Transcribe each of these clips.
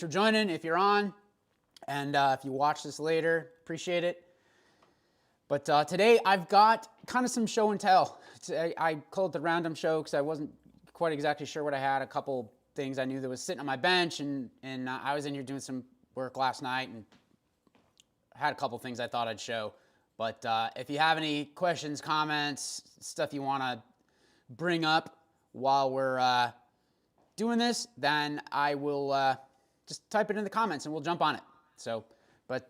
for joining if you're on, and if you watch this later, appreciate it. But today I've got kind of some show and tell. I call it the random show because I wasn't quite exactly sure what I had. A couple things I knew that was sitting on my bench, and I was in here doing some work last night and had a couple things I thought I'd show. But if you have any questions, comments, stuff you want to bring up while we're doing this, then I will just type it in the comments and we'll jump on it. So, but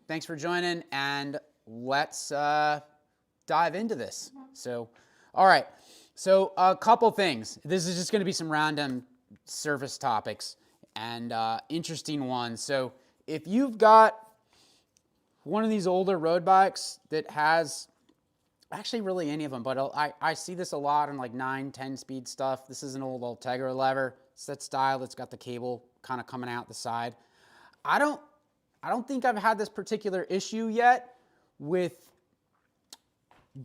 thanks for joining, and let's dive into this. So, all right. So a couple things. This is just going to be some random surface topics and interesting ones. So if you've got one of these older road bikes that has, actually really any of them, but I see this a lot in like 9, 10 speed stuff. This is an old Ultegra lever. It's that style that's got the cable kind of coming out the side. I don't think I've had this particular issue yet with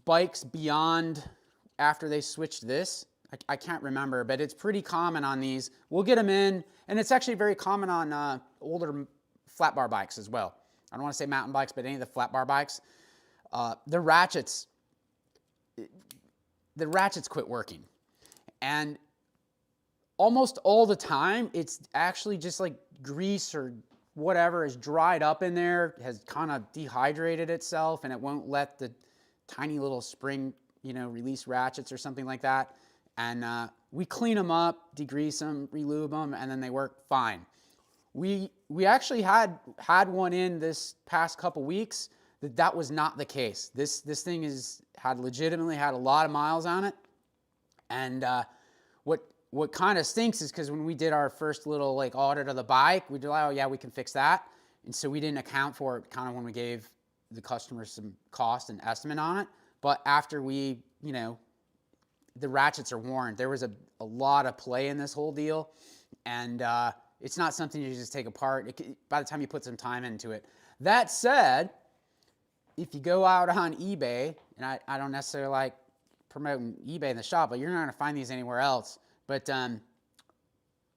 bikes beyond after they switched this. I can't remember, but it's pretty common on these. We'll get them in, and it's actually very common on older flat bar bikes as well. I don't want to say mountain bikes, but any of the flat bar bikes. The ratchets quit working. And almost all the time, it's actually just like grease or whatever is dried up in there, has kind of dehydrated itself, and it won't let the tiny little spring, release ratchets or something like that. And we clean them up, degrease them, relube them, and then they work fine. We actually had one in this past couple weeks that was not the case. This thing legitimately had a lot of miles on it. And what kind of stinks is because when we did our first little like audit of the bike, we did, oh yeah, we can fix that. And so we didn't account for it kind of when we gave the customer some cost and estimate on it. But after we, the ratchets are worn, there was a lot of play in this whole deal. And it's not something you just take apart by the time you put some time into it. That said, if you go out on eBay, and I don't necessarily like promoting eBay in the shop, but you're not going to find these anywhere else. But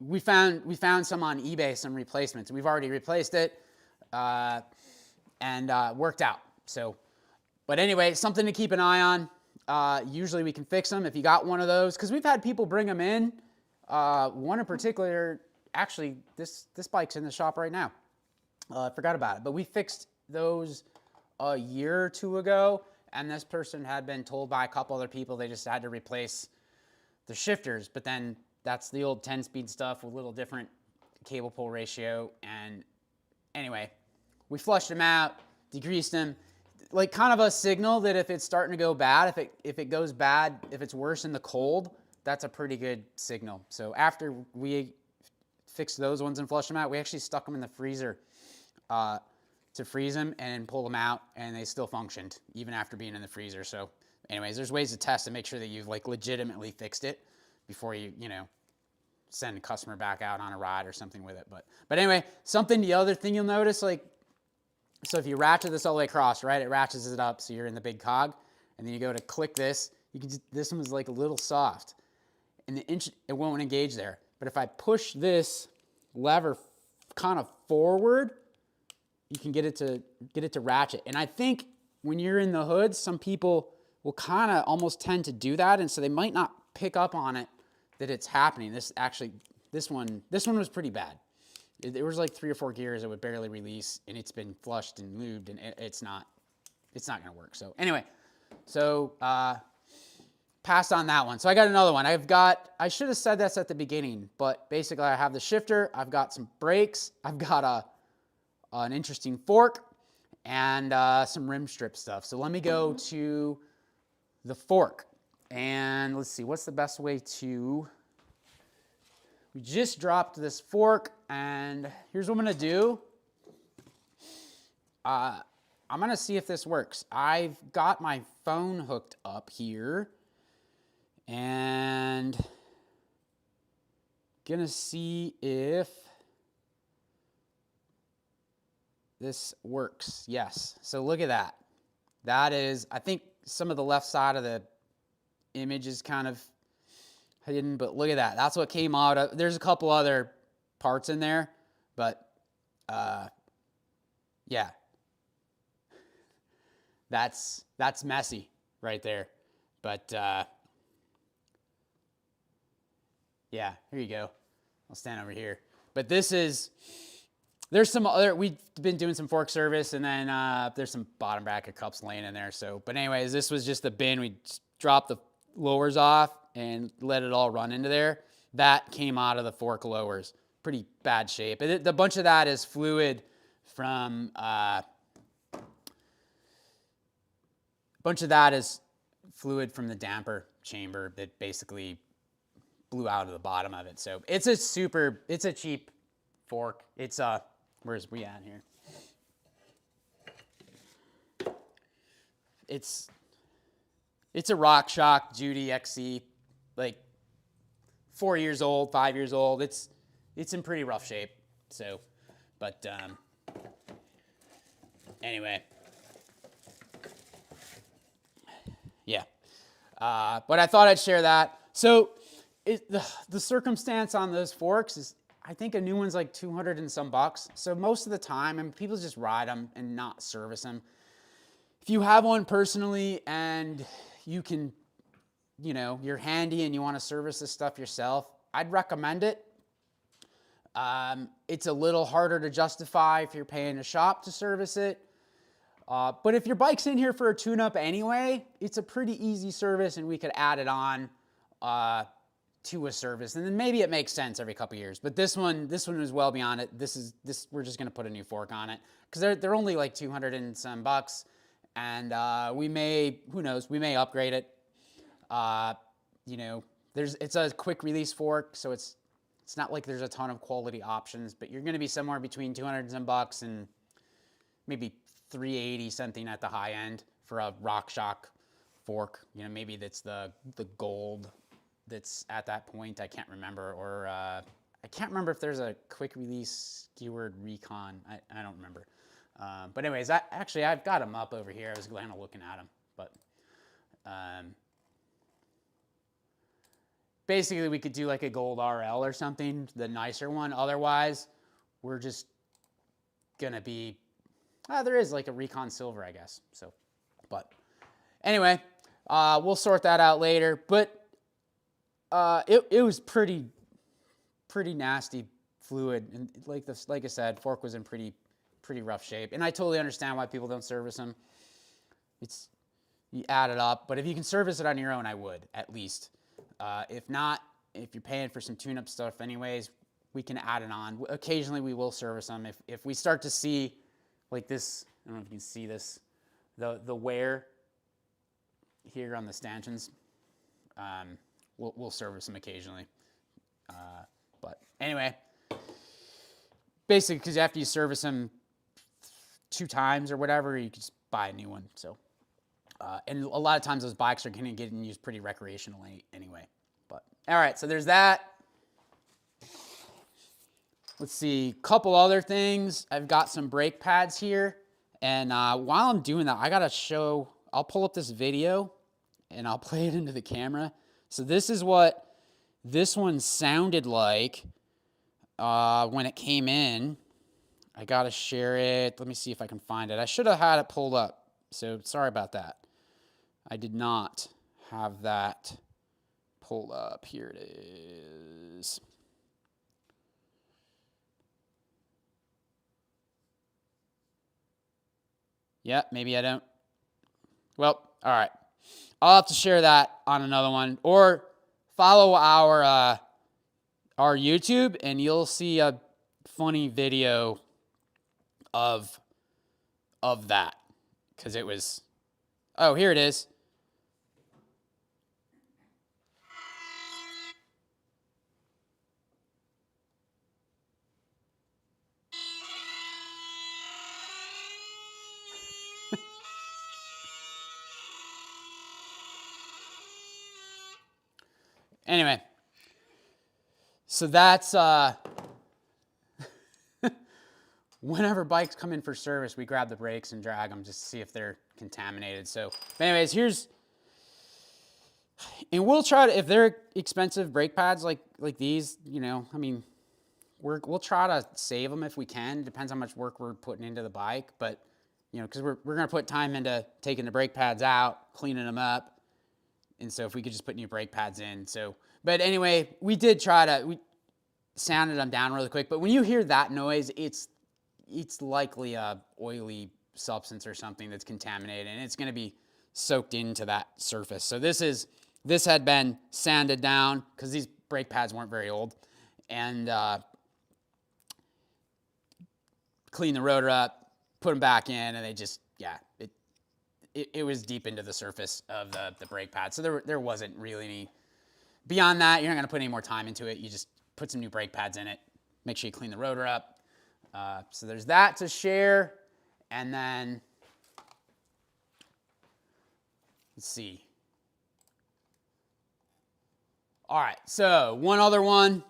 we found some on eBay, some replacements. We've already replaced it and worked out. So, but anyway, something to keep an eye on. Usually we can fix them if you got one of those, because we've had people bring them in. One in particular, actually, this bike's in the shop right now. I forgot about it, but we fixed those a year or two ago, and this person had been told by a couple other people they just had to replace the shifters, but then that's the old 10-speed stuff with a little different cable pull ratio. And anyway, we flushed them out, degreased them, like kind of a signal that if it's starting to go bad, if it goes bad, if it's worse in the cold, that's a pretty good signal. So after we fixed those ones and flushed them out, we actually stuck them in the freezer to freeze them and pull them out, and they still functioned even after being in the freezer. So anyways, there's ways to test to make sure that you've like legitimately fixed it before you send a customer back out on a ride or something with it. But anyway, the other thing you'll notice, like, so if you ratchet this all the way across, right, it ratchets it up so you're in the big cog, and then you go to click this, this one is like a little soft, and it won't engage there. But if I push this lever kind of forward, you can get it to ratchet. And I think when you're in the hood, some people will kind of almost tend to do that, and so they might not pick up on it that it's happening. This one was pretty bad. There was like 3 or 4 gears that would barely release, and it's been flushed and lubed, and it's not going to work. So anyway, passed on that one. So I got another one. I should have said this at the beginning, but basically I have the shifter, I've got some brakes, I've got an interesting fork, and some rim strip stuff. So let me go to the fork, and let's see, what's the best way to, we just dropped this fork, and here's what I'm going to do. I'm going to see if this works. I've got my phone hooked up here, and going to see if this works. Yes. So look at that. That is, I think some of the left side of the image is kind of hidden, but look at that. That's what came out of, there's a couple other parts in there, But, yeah, that's messy right there. But, yeah, here you go. I'll stand over here. But this is, there's some other, we've been doing some fork service, and then there's some bottom bracket cups laying in there. So, but anyways, this was just the bin. We dropped the lowers off and let it all run into there. That came out of the fork lowers. Pretty bad shape. And the bunch of that is fluid from, the damper chamber that basically blew out of the bottom of it. So it's a cheap fork. It's where's we at here? It's a RockShox Judy XC, like 4 years old, 5 years old. It's in pretty rough shape. So, but anyway, yeah. But I thought I'd share that. So the circumstance on those forks is, I think a new one's like 200 and some bucks. So most of the time, and people just ride them and not service them. If you have one personally and you can, you know, you're handy and you want to service this stuff yourself, I'd recommend it. It's a little harder to justify if you're paying a shop to service it. But if your bike's in here for a tune-up anyway, it's a pretty easy service, and we could add it on to a service, and then maybe it makes sense every couple years. But this one is well beyond it. We're just gonna put a new fork on it because they're only like 200 and some bucks, and we may, who knows, we may upgrade it. You know, it's a quick release fork, so it's not like there's a ton of quality options, but you're gonna be somewhere between 200 and some bucks and maybe 380 something at the high end for a RockShox fork. You know, maybe that's the gold that's at that point. I can't remember, or I can't remember if there's a quick release skewered Recon. I don't remember. But anyways, I've got them up over here. I was kind of looking at them, but basically we could do like a gold RL or something, the nicer one. Otherwise, we're just gonna be, there is like a Recon Silver, I guess. So, but anyway, we'll sort that out later. But it was pretty nasty fluid, and like I said, fork was in pretty rough shape, and I totally understand why people don't service them. You add it up, but if you can service it on your own, I would at least. If not, if you're paying for some tune-up stuff anyways, we can add it on. Occasionally we will service them if we start to see like this. I don't know if you can see this, the wear here on the stanchions. We'll service them occasionally. But anyway, basically, because after you service them 2 times or whatever, you can just buy a new one. So, and a lot of times those bikes are going to get used pretty recreationally anyway. But all right, so there's that. Let's see, couple other things. I've got some brake pads here, and while I'm doing that, I gotta show. I'll pull up this video, and I'll play it into the camera. So this is what this one sounded like when it came in. I gotta share it. Let me see if I can find it. I should have had it pulled up, so sorry about that. I did not have that pulled up. Here it is. Yeah, maybe I don't. Well, all right. I'll have to share that on another one, or follow our YouTube, and you'll see a funny video of that, because it was. Oh, here it is. Anyway, so that's whenever bikes come in for service, we grab the brakes and drag them just to see if they're contaminated. So anyways, and we'll try to, if they're expensive brake pads like these, you know, I mean, we'll try to save them if we can. It depends how much work we're putting into the bike, but you know, because we're going to put time into taking the brake pads out, cleaning them up, and so if we could just put new brake pads in. So, but anyway, we sounded them down really quick. But when you hear that noise, it's likely a oily substance or something that's contaminated, and it's going to be soaked into that surface. So this had been sanded down because these brake pads weren't very old, and clean the rotor up, put them back in, and they just, yeah, it was deep into the surface of the brake pad. So there wasn't really any, beyond that, you're not going to put any more time into it. You just put some new brake pads in it, make sure you clean the rotor up. So there's that to share. And then, let's see. All right, so one other one.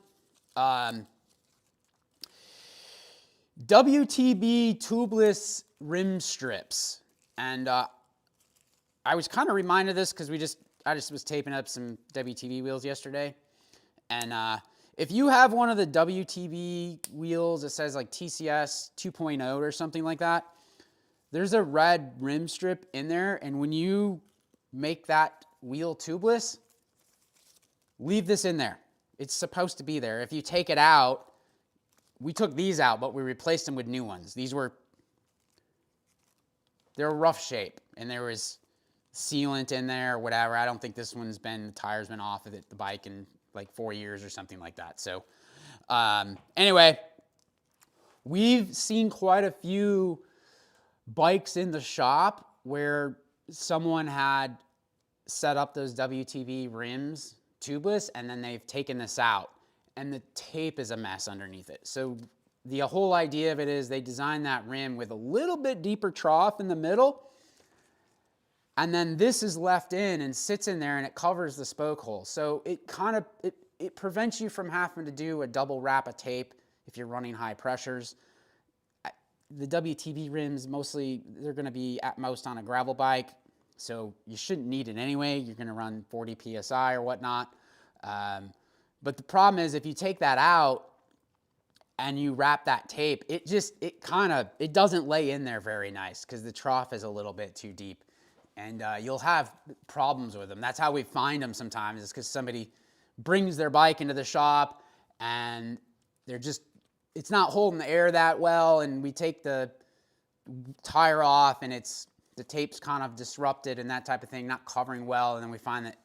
WTB Tubeless Rim Strips. And I was kind of reminded of this because I just was taping up some WTB wheels yesterday. And if you have one of the WTB wheels that says like TCS 2.0 or something like that, there's a red rim strip in there. And when you make that wheel tubeless, leave this in there. It's supposed to be there. If you take it out, we took these out, but we replaced them with new ones. They're rough shape, and there was sealant in there or whatever. I don't think this one's the tire's been off of the bike in like 4 years or something like that. So anyway, we've seen quite a few bikes in the shop where someone had set up those WTB rims tubeless, and then they've taken this out, and the tape is a mess underneath it. So the whole idea of it is they designed that rim with a little bit deeper trough in the middle, and then this is left in and sits in there, and it covers the spoke hole. So it kind of, it prevents you from having to do a double wrap of tape if you're running high pressures. The WTB rims, mostly, they're going to be at most on a gravel bike, so you shouldn't need it anyway. You're going to run 40 PSI or whatnot. But the problem is if you take that out and you wrap that tape, it doesn't lay in there very nice because the trough is a little bit too deep. And you'll have problems with them. That's how we find them sometimes, is because somebody brings their bike into the shop and it's not holding the air that well, and we take the tire off and the tape's kind of disrupted and that type of thing, not covering well, and then we find that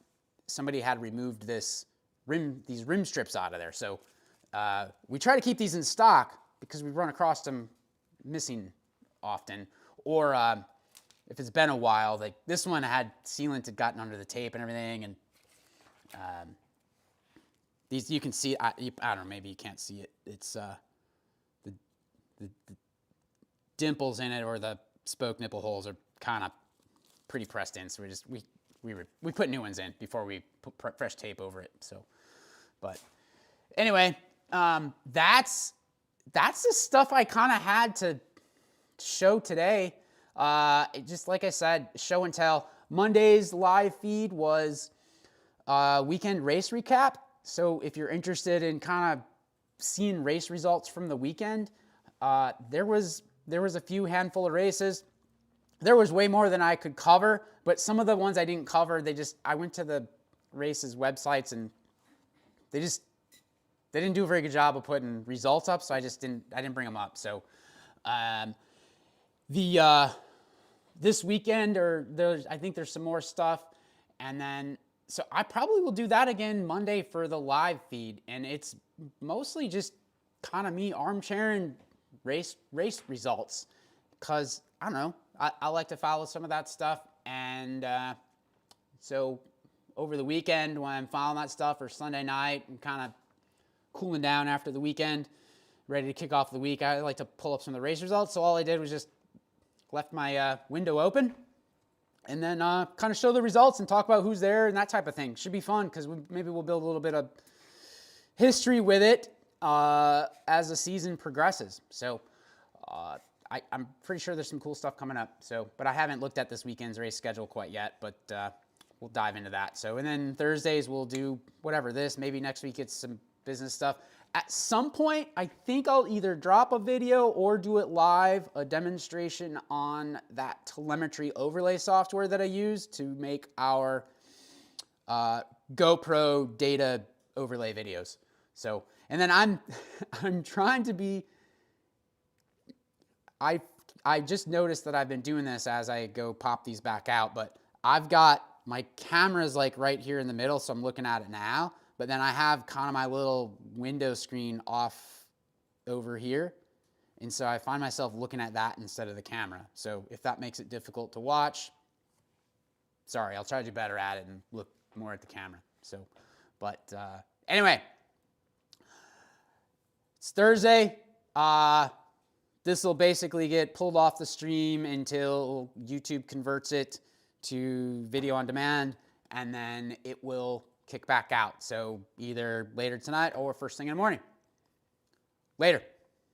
somebody had removed these rim strips out of there. So we try to keep these in stock because we run across them missing often, or if it's been a while, like this one had sealant had gotten under the tape and everything, and these you can see. I don't know, maybe you can't see it. It's the dimples in it, or the spoke nipple holes, are kind of pretty pressed in. So we put new ones in before we put fresh tape over it. So, but anyway, that's the stuff I kind of had to show today. Just like I said, show and tell. Monday's live feed was weekend race recap. So if you're interested in kind of seeing race results from the weekend, there was a few handful of races. There was way more than I could cover, but some of the ones I didn't cover, I went to the races websites and they didn't do a very good job of putting results up, so I didn't bring them up. So this weekend, I think there's some more stuff, and then so I probably will do that again Monday for the live feed, and it's mostly just kind of me armchairing race results, because I don't know, I like to follow some of that stuff, and so over the weekend when I'm following that stuff, or Sunday night, I'm kind of cooling down after the weekend, ready to kick off the week, I like to pull up some of the race results. So all I did was just left my window open, and then kind of show the results and talk about who's there and that type of thing. Should be fun, because maybe we'll build a little bit of history with it as the season progresses. So I'm pretty sure there's some cool stuff coming up. So, but I haven't looked at this weekend's race schedule quite yet, but we'll dive into that. So, and then Thursdays we'll do whatever, maybe next week it's some business stuff. At some point, I think I'll either drop a video or do it live, a demonstration on that telemetry overlay software that I use to make our GoPro data overlay videos. So, and then I'm trying to be, I just noticed that I've been doing this as I go pop these back out, but I've got my camera's like right here in the middle, so I'm looking at it now, but then I have kind of my little window screen off over here. And so I find myself looking at that instead of the camera. So if that makes it difficult to watch, sorry, I'll try to do better at it and look more at the camera. So, but anyway, it's Thursday. This will basically get pulled off the stream until YouTube converts it to video on demand, and then it will kick back out. So either later tonight or first thing in the morning. Later.